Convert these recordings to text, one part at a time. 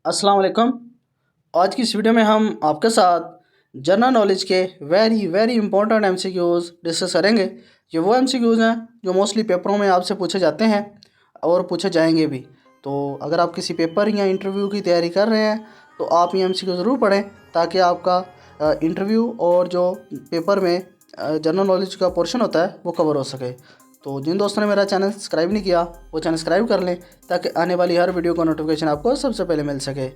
अस्सलाम वालेकुम। आज की इस वीडियो में हम आपके साथ जनरल नॉलेज के very very important MCQs discuss करेंगे। ये वो एमसीक्यूज़ हैं जो मोस्टली पेपरों में आपसे पूछे जाते हैं और पूछे जाएंगे भी। तो अगर आप किसी पेपर या इंटरव्यू की तैयारी कर रहे हैं तो आप ये एमसीक्यू ज़रूर पढ़ें ताकि आपका इंटरव्यू और जो पेपर में जनरल नॉलेज का पोर्शन होता है वो कवर हो सके। तो जिन दोस्तों ने मेरा चैनल सब्सक्राइब नहीं किया वो चैनल सब्सक्राइब कर लें ताकि आने वाली हर वीडियो का नोटिफिकेशन आपको सबसे पहले मिल सके।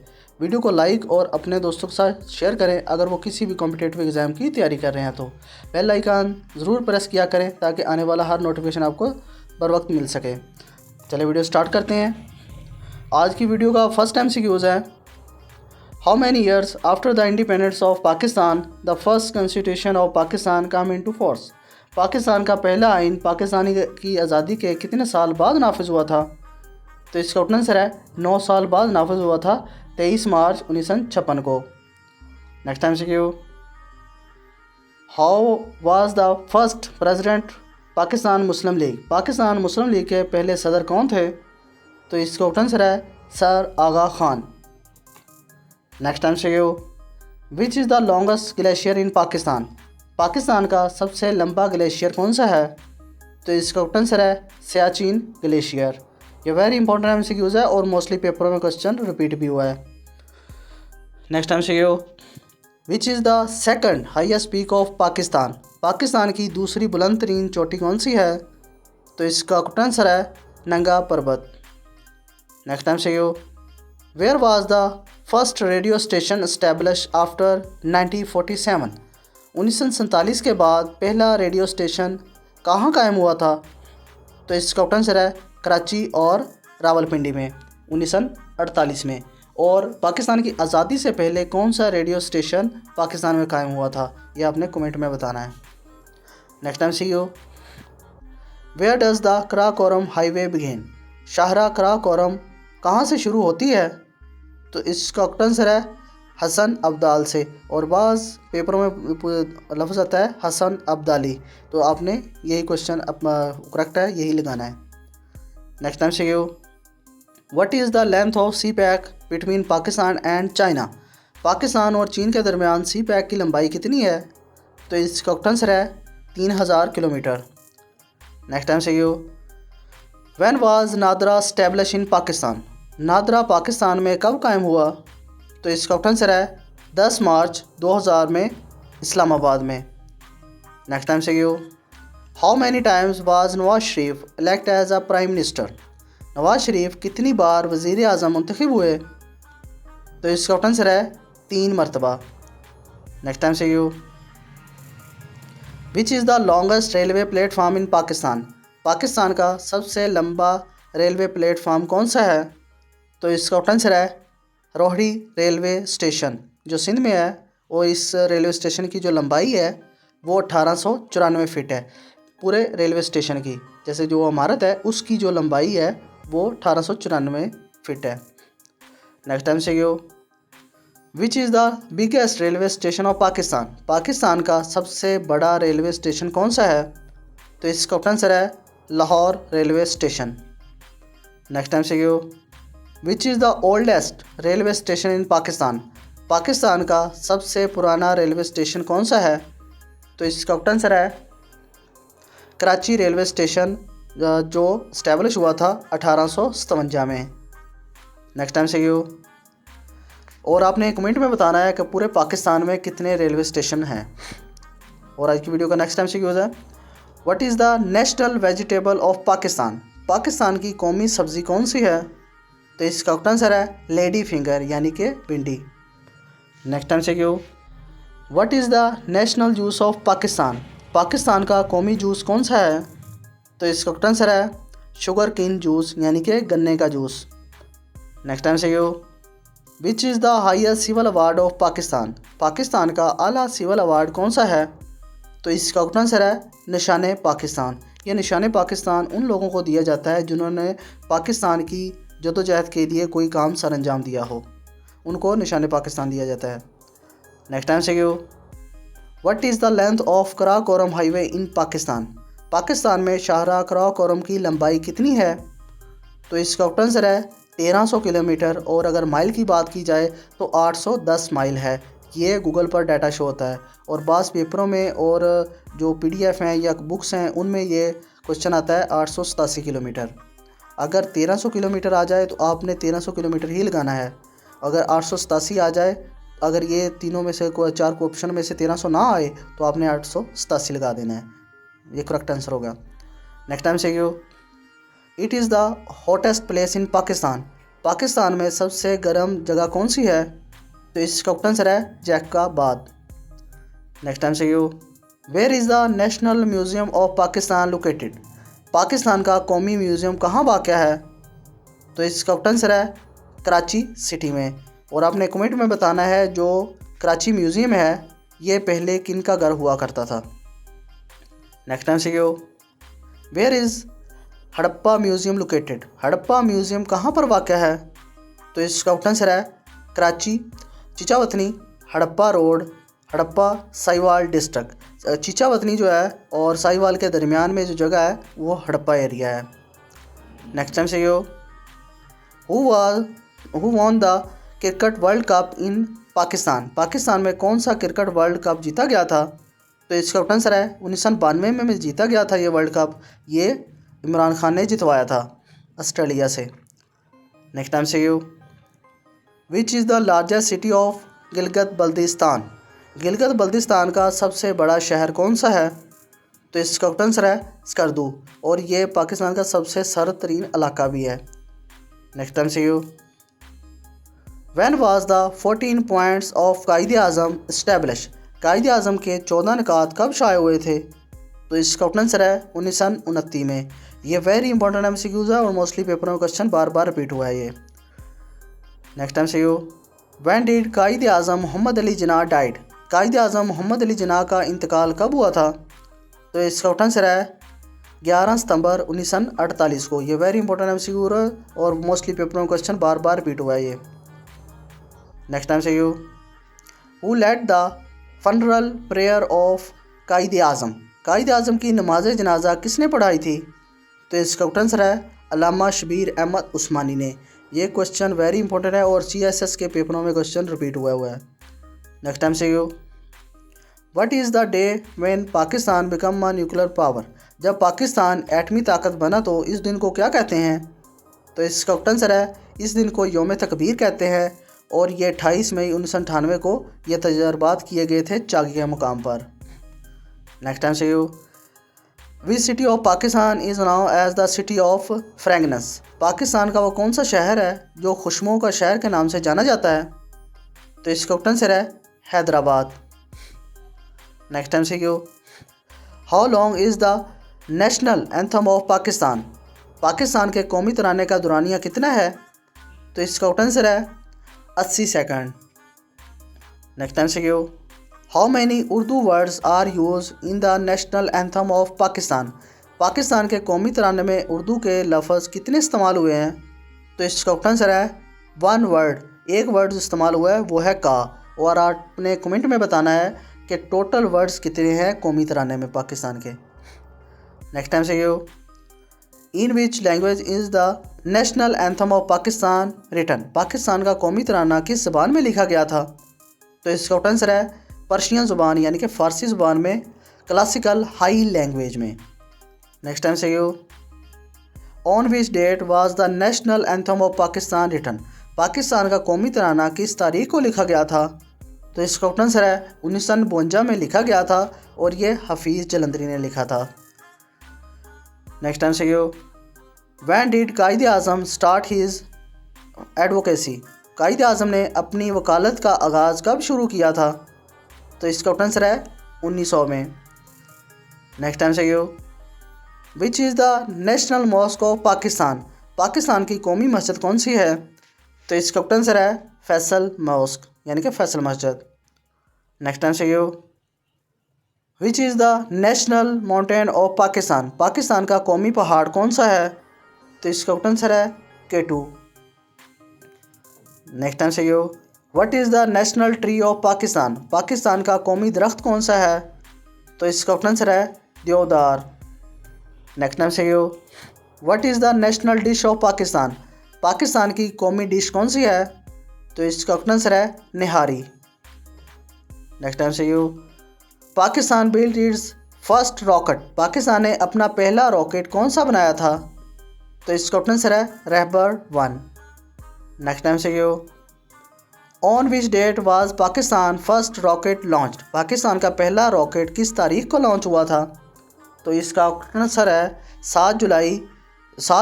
वीडियो को लाइक और अपने दोस्तों के साथ शेयर करें अगर वो किसी भी कॉम्पिटिटिव एग्ज़ाम की तैयारी कर रहे हैं तो बेल आइकन ज़रूर प्रेस किया करें ताकि आने वाला हर नोटिफिकेशन आपको बर वक्त मिल सके। चलिए वीडियो स्टार्ट करते हैं। आज की वीडियो का फर्स्ट एमसीक्यूज़ है, how many years after the independence of Pakistan the first constitution of Pakistan come into force. Pakistan का पहला आइन पाकिस्तानी की आज़ादी के कितने साल बाद नाफिज हुआ था? तो इसका आंसर है 9 साल बाद नाफिज हुआ था, 23 मार्च 1956 को। नेक्स्ट टाइम से how was the first president Pakistan Muslim League. Pakistan Muslim League के पहले सदर कौन थे? तो इसका आंसर है sir Aga Khan. Next time से which is the longest glacier in Pakistan. Pakistan का सबसे लंबा ग्लेशियर कौन सा है? तो इसका आंसर है सियाचिन ग्लेशियर। ये वेरी इंपॉर्टेंट एमसीक्यूज़ है और मोस्टली पेपरों में क्वेश्चन रिपीट भी हुआ है। नेक्स्ट टाइम से which is the second highest peak of Pakistan. Pakistan की दूसरी बुलंद तरीन चोटी कौन सी है? तो इसका आंसर है नंगा पर्वत। नेक्स्ट टाइम से where was the first radio station establish after 1947। 1947 के बाद पहला रेडियो स्टेशन कहाँ कायम हुआ था? तो इसका आंसर है कराची और रावलपिंडी में 1948 में। और पाकिस्तान की आज़ादी से पहले कौन सा रेडियो स्टेशन पाकिस्तान में कायम हुआ था, ये आपने कमेंट में बताना है। Next time see where does the Karakoram highway begin. Shahrah Karakoram कहाँ से शुरू होती है? तो इसका आंसर है हसन अब्दाल से, और बाज़ पेपरों में लफ्ज़ आता है हसन अब्दाली। तो आपने यही क्वेश्चन करेक्ट है, यही लगाना है। नेक्स्ट टाइम से what is the length of CPEC between Pakistan and China. Pakistan और चीन के दरमियान सी पैक की लंबाई कितनी है? तो इसका आंसर है 3000 किलोमीटर। नेक्स्ट टाइम से when was NADRA establish in Pakistan. NADRA Pakistan में कब कायम हुआ? तो इसका आंसर है 10 मार्च 2000 में इस्लामाबाद में। नेक्स्ट टाइम से how many times was Nawaz Sharif elect as a prime minister. Nawaz Sharif कितनी बार वज़ीर आज़म मुंतखब हुए? तो इसका आंसर है 3 मरतबा। नेक्स्ट टाइम से which is the longest railway platform in Pakistan. Pakistan का सबसे लंबा रेलवे प्लेटफार्म कौन सा है? तो इसका आंसर है रोहड़ी रेलवे स्टेशन जो सिंध में है। और इस रेलवे स्टेशन की जो लंबाई है वो 1894 फीट है। पूरे रेलवे स्टेशन की जैसे जो इमारत है उसकी जो लंबाई है वो 1894 फीट है। नेक्स्ट टाइम से which is the biggest railway station of Pakistan. Pakistan का सबसे बड़ा रेलवे स्टेशन कौन सा है? तो इसका आंसर है Lahore railway station. Next time से which is the oldest railway station in Pakistan. Pakistan का सबसे पुराना रेलवे स्टेशन कौन सा है? तो इसका आंसर है कराची रेलवे स्टेशन जो इस्टेब्लिश हुआ था 1857 में। नेक्स्ट टाइम से और आपने कमेंट में बताना है कि पूरे पाकिस्तान में कितने रेलवे स्टेशन हैं। और आज की वीडियो का नेक्स्ट टाइम से है what is the national vegetable of Pakistan. Pakistan की कौमी सब्ज़ी कौन सी है? तो इसका आंसर है लेडी फिंगर यानी कि भिंडी। नेक्स्ट टाइम से what is the national juice of Pakistan. Pakistan का कौमी जूस कौन सा है? तो इसका आंसर है शुगर केन जूस यानी कि गन्ने का जूस। नेक्स्ट टाइम से which is the highest civil award of Pakistan. Pakistan का आला सिविल अवार्ड कौन सा है? तो इसका आंसर है निशान पाकिस्तान। यह निशान पाकिस्तान उन लोगों को दिया जाता है जिन्होंने पाकिस्तान की जदोजहद के लिए कोई काम सर अंजाम दिया हो, उनको निशान पाकिस्तान दिया जाता है। नेक्स्ट टाइम से what is the length of Karakoram highway in Pakistan. Pakistan में शाहरा कराकोरम की लंबाई कितनी है? तो इसका आंसर है 1300 किलोमीटर, और अगर माइल की बात की जाए तो 810 माइल है। ये गूगल पर डाटा शो होता है। और बास पेपरों में और जो PDF हैं या बुक्स हैं उनमें ये क्वेश्चन आता है 887 किलोमीटर। अगर 1300 किलोमीटर आ जाए तो आपने 1300 किलोमीटर ही लगाना है। अगर 887 आ जाए, अगर ये तीनों में से कोई 4 ऑप्शन में से 1300 ना आए तो आपने 887 लगा देना है। ये करेक्ट आंसर होगा। नेक्स्ट टाइम से क्यों, it is the hottest place in Pakistan. Pakistan में सबसे गर्म जगह कौन सी है? तो इसका आंसर है जैकबाद। नेक्स्ट टाइम से क्यों, where is the national museum of Pakistan located. Pakistan का कौमी म्यूज़ियम कहाँ वाक़ है? तो इसका आंसर है कराची सिटी में। और आपने कमेंट में बताना है जो कराची म्यूज़ियम है ये पहले किन का घर हुआ करता था। नेक्स्ट टाइम से क्यों, where is Harappa museum located. Harappa museum कहाँ पर वाक़ है? तो इसका आंसर है कराची चीचावतनी हड़प्पा रोड, हड़प्पा साहिवाल डिस्ट्रिक्ट। चीचावतनी जो है और साहिवाल के दरमियान में जो जगह है वो हड़प्पा एरिया है। नेक्स्ट टाइम से yo, who won the cricket world cup in Pakistan. Pakistan में कौन सा क्रिकेट वर्ल्ड कप जीता गया था? तो इसका आंसर है 1992 में जीता गया था ये वर्ल्ड कप। ये इमरान खान ने जितवाया था ऑस्ट्रेलिया से। नेक्स्ट टाइम से yo, which is the largest city of Gilgit Baltistan. Gilgit Baltistan का सबसे बड़ा शहर कौन सा है? तो इसका आंसर है स्कर्दू, और ये पाकिस्तान का सबसे सर्द तरीन इलाका भी है। नेक्स्ट टाइम से you, when was the 14 points of Quaid-e Azam establish. कायदे आज़म के 14 निकात कब शाये हुए थे? तो इसका आंसर है 1929 में। ये वेरी इंपॉर्टेंट MCQs है और मोस्टली पेपरों में क्वेश्चन बार बार रिपीट हुआ है ये। नेक्स्ट टाइम से यू, व्हेन डिड कायदे आज़म मोहम्मद अली जिन्ना डाइड। कायदे आज़म मोहम्मद अली जिन्ना का इंतकाल कब हुआ था? तो इसका आंसर है 11 सितंबर 1948 को। ये वेरी इंपॉर्टेंट MCQ है और मोस्टली पेपरों में क्वेश्चन बार बार रिपीट हुआ है ये। नेक्स्ट टाइम से यू, who led the funeral prayer of Quaid-e Azam. कायदे आज़म की नमाज जनाजा किसने पढ़ाई थी? तो इसका आंसर है अल्लामा शबीर अहमद उस्मानी ने। ये क्वेश्चन वेरी इंपॉर्टेंट है और CSS के पेपरों में क्वेश्चन रिपीट हुआ है। नेक्स्ट टाइम से Q, what is the day when Pakistan become a nuclear power. जब पाकिस्तान एटमी ताकत बना तो इस दिन को क्या कहते हैं? तो इसका आंसर है इस दिन को यौम तकबीर कहते हैं, और ये 28 मई 1998 को ये तजर्बात किए गए थे चागी के मुकाम पर। नेक्स्ट टाइम से यू, which city of Pakistan is now as the city of fragrance. Pakistan का वो कौन सा शहर है जो खुशबुओं का शहर के नाम से जाना जाता है? तो इसका आंसर है हैदराबाद। नेक्स्ट टाइम से क्यों, how long is the national anthem of Pakistan. Pakistan के कौमी तराने का दुरानिया कितना है? तो इसका आंसर है 80 सेकंड। नेक्स्ट टाइम से क्यों, how many Urdu words are use in the national anthem of Pakistan. Pakistan के कौमी तराने में उर्दू के लफ्ज़ कितने इस्तेमाल हुए हैं? तो इसका आंसर है 1 वर्ड। एक वर्ड इस्तेमाल हुआ है वो है का, और आपने कमेंट में बताना है कि टोटल वर्ड्स कितने हैं कौमी तराने में पाकिस्तान के। नेक्स्ट टाइम से यू, in which language is the national anthem of Pakistan written. Pakistan का कौमी तराना किस ज़बान में लिखा गया था? तो इसका आंसर है पर्शियन ज़ुबान यानी कि फ़ारसी ज़ुबान में, क्लासिकल हाई लैंग्वेज में। नेक्स्ट टाइम से यू, on which date was the national anthem of Pakistan written. Pakistan का कौमी तराना किस तारीख को लिखा गया था? तो इसका आंसर है 1952 में लिखा गया था, और ये हफीज़ जलंधरी ने लिखा था। नेक्स्ट टाइम से यू, व्हेन डिड कायदे आज़म स्टार्ट हिज एडवोकेसी। कायदे आज़म ने अपनी वकालत का आगाज़ कब शुरू किया था? तो इसका आंसर है 1900 में। नेक्स्ट टाइम से यू, which is the national mosque of Pakistan. Pakistan की कौमी मस्जिद कौन सी है? तो इसका आंसर है फैसल मॉस्क यानी कि फैसल मस्जिद। नेक्स्ट टाइम से यू, which is the national mountain of Pakistan. Pakistan का कौमी पहाड़ कौन सा है? तो इसका आंसर है K2। नेक्स्ट टाइम से Q, what is the national tree of Pakistan. Pakistan का कौमी दरख्त कौन सा है? तो इसका आंसर है देवदार। नेक्स्ट टाइम से Q, what is the national dish of Pakistan. Pakistan की कौमी डिश कौन सी है? तो इसका आंसर है निहारी। नेक्स्ट टाइम से you Pakistan build its first rocket. Pakistan ने अपना पहला रॉकेट कौन सा बनाया था? तो इसका आंसर है रहबर 1। नेक्स्ट टाइम से यू on which date was Pakistan first rocket launched. Pakistan का पहला रॉकेट किस तारीख को लॉन्च हुआ था? तो इसका आंसर है 7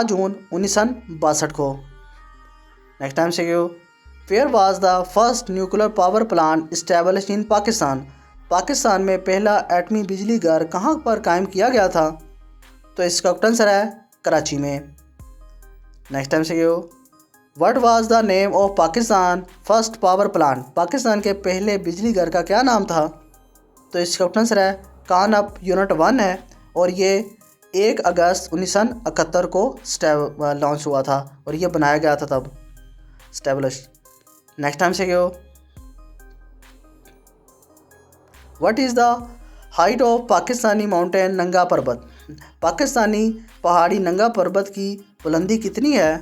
जून 1962 को। नेक्स्ट टाइम से यू where was the first nuclear power plant established in Pakistan. Pakistan में पहला एटमी बिजली घर कहाँ पर कायम किया गया था? तो इसका आंसर है कराची में। नेक्स्ट टाइम से Q what was the name of Pakistan first power plant. Pakistan के पहले बिजली घर का क्या नाम था? तो इसका आंसर है कानअप यूनिट 1 है और ये 1 अगस्त 1971 को लॉन्च हुआ था और ये बनाया गया था तब स्टैब्लिश। नेक्स्ट टाइम से क्यों what is the height of Pakistani mountain नंगा पर्वत। पाकिस्तानी पहाड़ी नंगा पर्वत की बुलंदी कितनी है?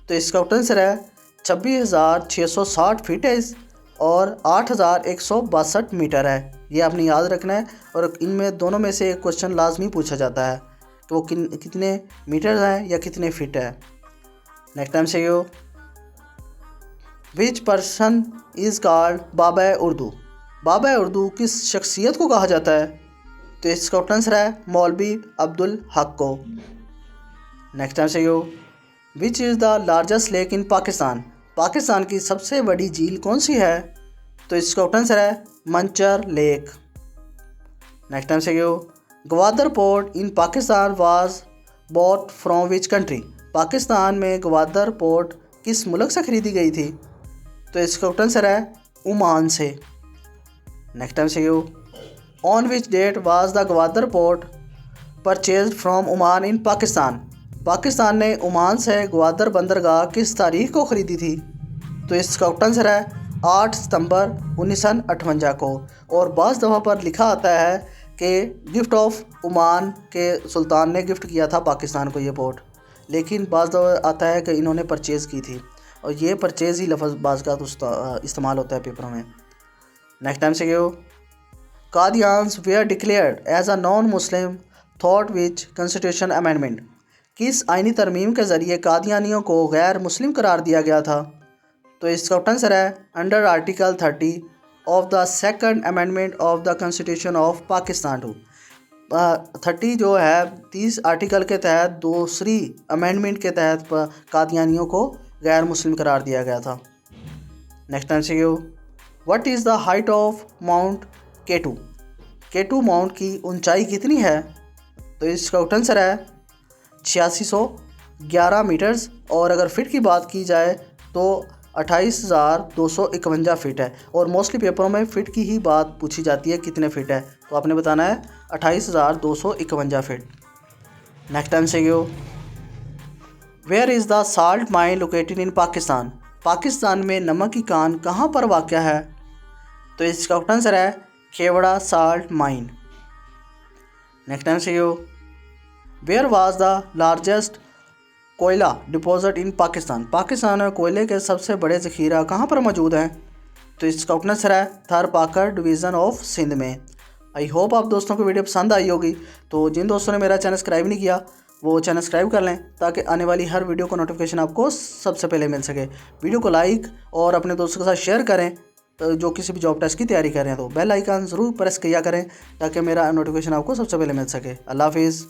तो इसका आंसर है 26,660 फीट है और 8,162 मीटर है। ये आपने याद रखना है और इनमें दोनों में से एक क्वेश्चन लाजमी पूछा जाता है तो वो कितने मीटर हैं या कितने फीट है। नेक्स्ट टाइम से yo which person is called बाबा उर्दू। बाबा उर्दू किस शख्सियत को कहा जाता है? तो इसका आंसर है मौलवी अब्दुल हक को। नेक्स्ट टाइम से yo which is the largest lake in Pakistan. Pakistan की सबसे बड़ी झील कौन सी है? तो इसका आंसर है मंचर लेक। नेक्स्ट टाइम से yo Gwadar port in Pakistan was bought from which country. Pakistan में ग्वादर पोर्ट किस मुल्क से ख़रीदी गई थी? तो इसका आंसर है ओमान से। नेक्स्ट टाइम से yo on which date was the Gwadar port purchase from Oman in Pakistan. Pakistan ने ओमान से ग्वादर बंदरगाह किस तारीख को ख़रीदी थी? तो इसका आंसर है 8 सितंबर 1958 को। और बाज़ दफ़ा पर लिखा आता है कि गिफ्ट ऑफ ओमान के सुल्तान ने गिफ्ट किया था पाकिस्तान को ये पोर्ट, लेकिन बाज़ दफ़ा आता है कि इन्होंने परचेज़ की थी और ये परचेज़ ही लफ्ज़ बाज़ का इस्तेमाल होता है पेपरों में। नेक्स्ट टाइम से Q Qadians were declared as a non Muslim thought which constitution amendment. किस आइनी तरमीम के ज़रिए कादियानियों को गैर मुस्लिम करार दिया गया था? तो इसका आंसर है under article 30 of the second amendment of the constitution of Pakistan two. 30 जो है 30 आर्टिकल के तहत दूसरी अमेंडमेंट के तहत कादियानियों को गैर मुस्लिम करार दिया गया था। नेक्स्ट टाइम से Q what is the height of mount K two. K two mount की ऊंचाई कितनी है? तो इसका आंसर है 8611 मीटर्स और अगर फ़िट की बात की जाए तो 28,251 फ़िट है। और मोस्टली पेपरों में फ़िट की ही बात पूछी जाती है कितने फ़िट है, तो आपने बताना है 28,251 फ़िट। नेक्स्ट टाइम से Q where is the salt mine located in Pakistan. Pakistan में नमक की कान कहाँ पर वाक़या है? तो इसका आंसर है Khewra salt mine. Next time से Q where was the largest कोयला डिपॉजिट इन पाकिस्तान। पाकिस्तान में कोयले के सबसे बड़े ज़ख़ीरा कहाँ पर मौजूद हैं? तो इसका आंसर है थारपाकर डिवीज़न ऑफ सिंध में। आई होप आप दोस्तों को वीडियो पसंद आई होगी। तो जिन दोस्तों ने मेरा चैनल सब्सक्राइब नहीं किया वो चैनल सब्सक्राइब कर लें ताकि आने वाली हर वीडियो को नोटिफिकेशन आपको सबसे पहले मिल सके। वीडियो को लाइक और अपने दोस्तों के साथ शेयर करें जो किसी भी जॉब टेस्ट की तैयारी कर रहे हैं, तो बेल आइकन ज़रूर प्रेस किया करें ताकि मेरा नोटिफिकेशन आपको सबसे पहले मिल सके। अल्लाह हाफिज़।